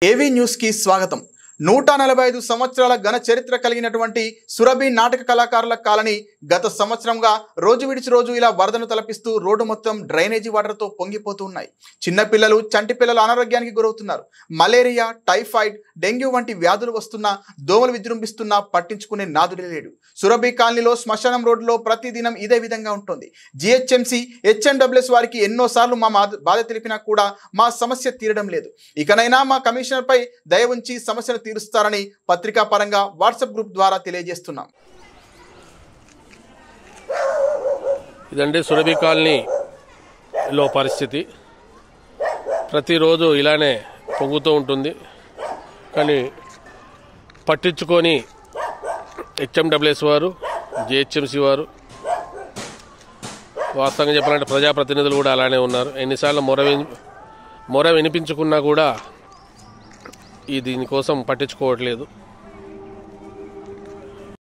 AV news కి స్వాగతం. 145 సంవత్సరాల ఘన చరిత్ర కలిగినటువంటి సురభి నాటక కళాకారుల కాలనీ గత సంవత్సరంగా రోజు విడిచి రోజు ఇలా వరదను తలపిస్తూ రోడ్డు మొత్తం డ్రైనేజీ వాటర్తో పొంగిపోతూ ఉన్నాయి. చిన్నపిల్లలు, చంటి పిల్లలు అనారోగ్యానికి గురవుతున్నారు. మలేరియా, టైఫాయిడ్, డెంగ్యూ వంటి వ్యాధులు వస్తున్నా, దోమలు విజృంభిస్తున్నా పట్టించుకునే నాదుడే లేడు. సురభి కాలనీలో శ్మశానం రోడ్డులో ప్రతిదినం ఇదే విధంగా ఉంటుంది. జిహెచ్ఎంసీ, హెచ్ఎండబ్ల్యూఎస్ వారికి ఎన్నోసార్లు మా బాధ తెలిపినా కూడా మా సమస్య తీరడం లేదు. ఇకనైనా మా కమిషనర్ పై దయ ఉంచి సమస్యను తీరుస్తారని పత్రికా పరంగా వాట్సాప్ గ్రూప్ ద్వారా తెలియజేస్తున్నాం. ఇదండి సురభి కాలనీలో పరిస్థితి. ప్రతిరోజు ఇలానే పొంగుతూ ఉంటుంది. కానీ పట్టించుకొని హెచ్ఎండబ్ల్యూఎస్ వారు, జిహెచ్ఎంసీ వారు, వాస్తవంగా చెప్పాలంటే ప్రజాప్రతినిధులు కూడా అలానే ఉన్నారు. ఎన్నిసార్లు మొర వినిపించుకున్నా కూడా దీనికోసం పట్టించుకోవట్లేదు.